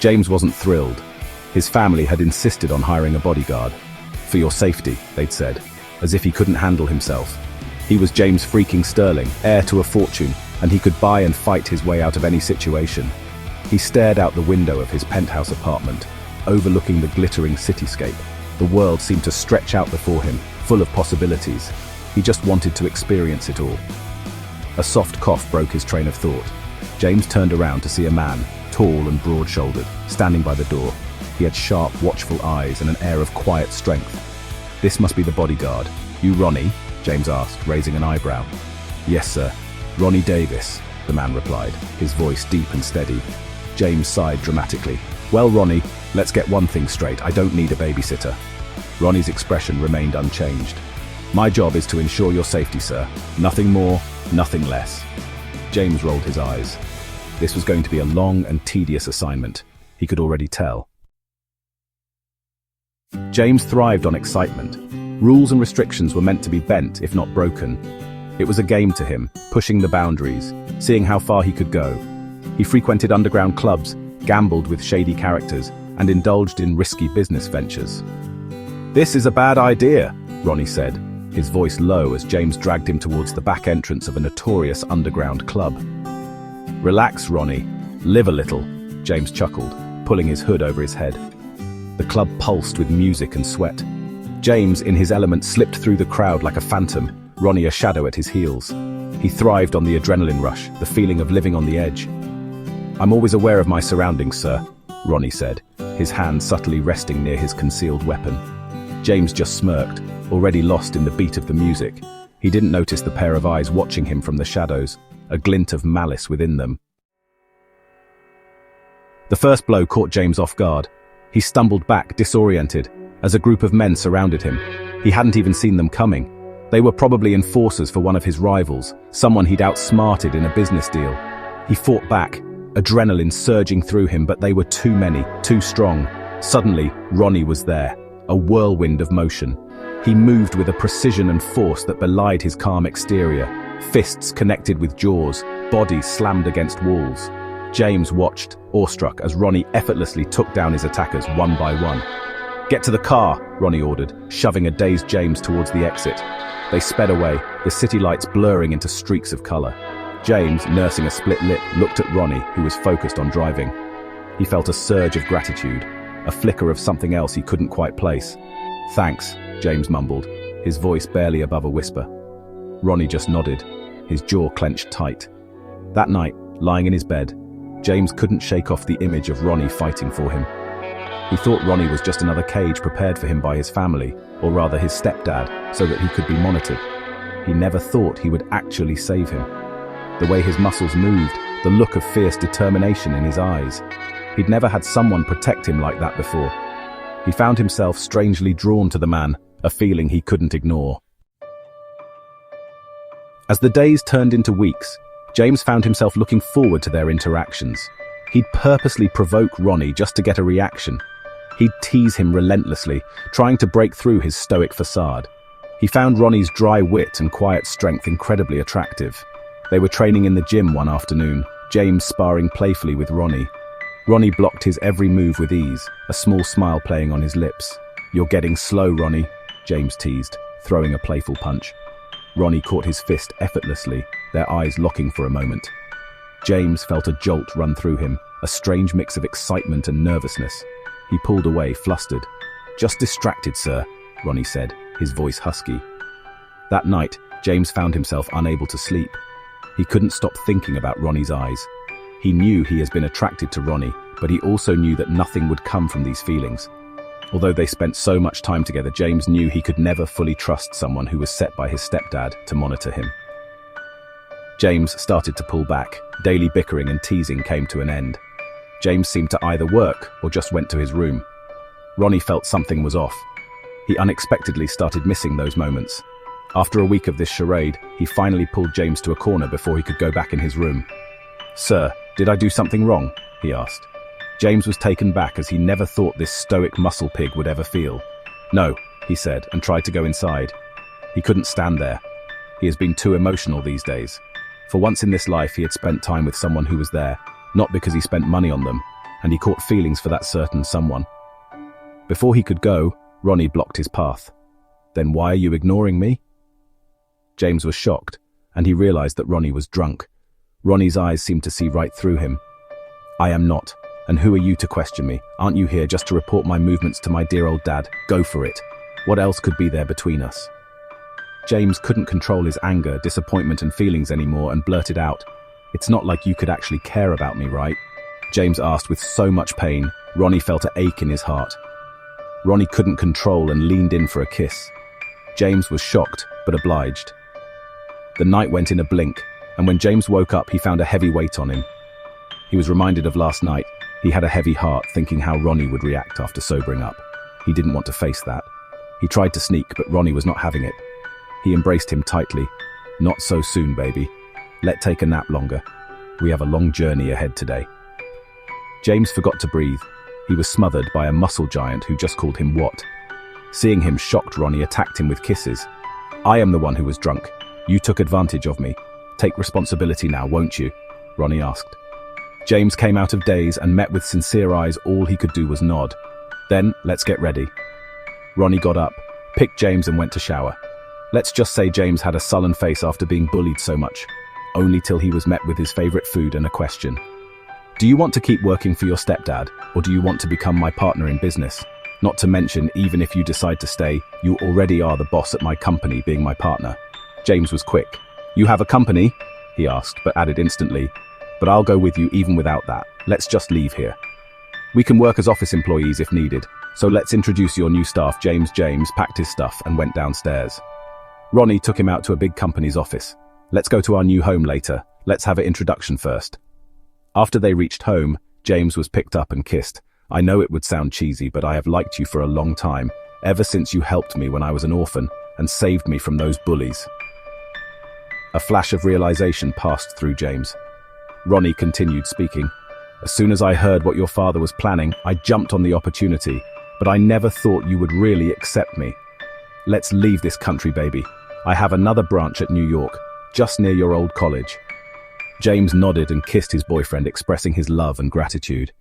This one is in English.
James wasn't thrilled. His family had insisted on hiring a bodyguard. For your safety, they'd said, as if he couldn't handle himself. He was James freaking Sterling, heir to a fortune, and he could buy and fight his way out of any situation. He stared out the window of his penthouse apartment, overlooking the glittering cityscape. The world seemed to stretch out before him, full of possibilities. He just wanted to experience it all. A soft cough broke his train of thought. James turned around to see a man, tall and broad-shouldered, standing by the door. He had sharp, watchful eyes and an air of quiet strength. "This must be the bodyguard. You Ronnie?" James asked, raising an eyebrow. "Yes, sir. Ronnie Davis," the man replied, his voice deep and steady. James sighed dramatically. "Well, Ronnie, let's get one thing straight. I don't need a babysitter." Ronnie's expression remained unchanged. "My job is to ensure your safety, sir. Nothing more, nothing less." James rolled his eyes. This was going to be a long and tedious assignment. He could already tell. James thrived on excitement. Rules and restrictions were meant to be bent, if not broken. It was a game to him, pushing the boundaries, seeing how far he could go. He frequented underground clubs, gambled with shady characters, and indulged in risky business ventures. "This is a bad idea," Ronnie said, his voice low as James dragged him towards the back entrance of a notorious underground club. "Relax, Ronnie. Live a little," James chuckled, pulling his hood over his head. The club pulsed with music and sweat. James, in his element, slipped through the crowd like a phantom, Ronnie a shadow at his heels. He thrived on the adrenaline rush, the feeling of living on the edge. "I'm always aware of my surroundings, sir," Ronnie said, his hand subtly resting near his concealed weapon. James just smirked, already lost in the beat of the music. He didn't notice the pair of eyes watching him from the shadows, a glint of malice within them. The first blow caught James off guard. He stumbled back, disoriented, as a group of men surrounded him. He hadn't even seen them coming. They were probably enforcers for one of his rivals, someone he'd outsmarted in a business deal. He fought back, adrenaline surging through him, but they were too many, too strong. Suddenly, Ronnie was there, a whirlwind of motion. He moved with a precision and force that belied his calm exterior. Fists connected with jaws, bodies slammed against walls. James watched, awestruck, as Ronnie effortlessly took down his attackers one by one. "Get to the car," Ronnie ordered, shoving a dazed James towards the exit. They sped away, the city lights blurring into streaks of color. James, nursing a split lip, looked at Ronnie, who was focused on driving. He felt a surge of gratitude, a flicker of something else he couldn't quite place. "Thanks," James mumbled, his voice barely above a whisper. Ronnie just nodded, his jaw clenched tight. That night, lying in his bed, James couldn't shake off the image of Ronnie fighting for him. He thought Ronnie was just another cage prepared for him by his family, or rather his stepdad, so that he could be monitored. He never thought he would actually save him. The way his muscles moved, the look of fierce determination in his eyes. He'd never had someone protect him like that before. He found himself strangely drawn to the man, a feeling he couldn't ignore. As the days turned into weeks, James found himself looking forward to their interactions. He'd purposely provoke Ronnie just to get a reaction. He'd tease him relentlessly, trying to break through his stoic facade. He found Ronnie's dry wit and quiet strength incredibly attractive. They were training in the gym one afternoon, James sparring playfully with Ronnie. Ronnie blocked his every move with ease, a small smile playing on his lips. "You're getting slow, Ronnie," James teased, throwing a playful punch. Ronnie caught his fist effortlessly, their eyes locking for a moment. James felt a jolt run through him, a strange mix of excitement and nervousness. He pulled away, flustered. "Just distracted, sir," Ronnie said, his voice husky. That night, James found himself unable to sleep. He couldn't stop thinking about Ronnie's eyes. He knew he has been attracted to Ronnie, but he also knew that nothing would come from these feelings. Although they spent so much time together, James knew he could never fully trust someone who was set by his stepdad to monitor him. James started to pull back. Daily bickering and teasing came to an end. James seemed to either work or just went to his room. Ronnie felt something was off. He unexpectedly started missing those moments. After a week of this charade, he finally pulled James to a corner before he could go back in his room. "Sir, did I do something wrong?" he asked. James was taken back, as he never thought this stoic muscle pig would ever feel. "No," he said, and tried to go inside. He couldn't stand there. He has been too emotional these days. For once in this life, he had spent time with someone who was there, not because he spent money on them, and he caught feelings for that certain someone. Before he could go, Ronnie blocked his path. "Then why are you ignoring me?" James was shocked, and he realized that Ronnie was drunk. Ronnie's eyes seemed to see right through him. "I am not, and who are you to question me? Aren't you here just to report my movements to my dear old dad? Go for it. What else could be there between us?" James couldn't control his anger, disappointment and feelings anymore and blurted out, "It's not like you could actually care about me, right?" James asked with so much pain, Ronnie felt an ache in his heart. Ronnie couldn't control and leaned in for a kiss. James was shocked, but obliged. The night went in a blink, and when James woke up, he found a heavy weight on him. He was reminded of last night. He had a heavy heart, thinking how Ronnie would react after sobering up. He didn't want to face that. He tried to sneak, but Ronnie was not having it. He embraced him tightly. "Not so soon, baby. Let's take a nap longer. We have a long journey ahead today." James forgot to breathe. He was smothered by a muscle giant who just called him what? Seeing him shocked, Ronnie attacked him with kisses. "I am the one who was drunk. You took advantage of me. Take responsibility now, won't you?" Ronnie asked. James came out of daze and met with sincere eyes. All he could do was nod. "Then, let's get ready." Ronnie got up, picked James and went to shower. Let's just say James had a sullen face after being bullied so much, only till he was met with his favorite food and a question. "Do you want to keep working for your stepdad, or do you want to become my partner in business? Not to mention, even if you decide to stay, you already are the boss at my company, being my partner." James was quick. "You have a company?" he asked, but added instantly, "But I'll go with you even without that. Let's just leave here. We can work as office employees if needed, so let's introduce your new staff." James packed his stuff and went downstairs. Ronnie took him out to a big company's office. "Let's go to our new home later. Let's have an introduction first." After they reached home, James was picked up and kissed. "I know it would sound cheesy, but I have liked you for a long time, ever since you helped me when I was an orphan and saved me from those bullies." A flash of realization passed through James. Ronnie continued speaking. "As soon as I heard what your father was planning, I jumped on the opportunity, but I never thought you would really accept me. Let's leave this country, baby. I have another branch at New York, just near your old college." James nodded and kissed his boyfriend, expressing his love and gratitude.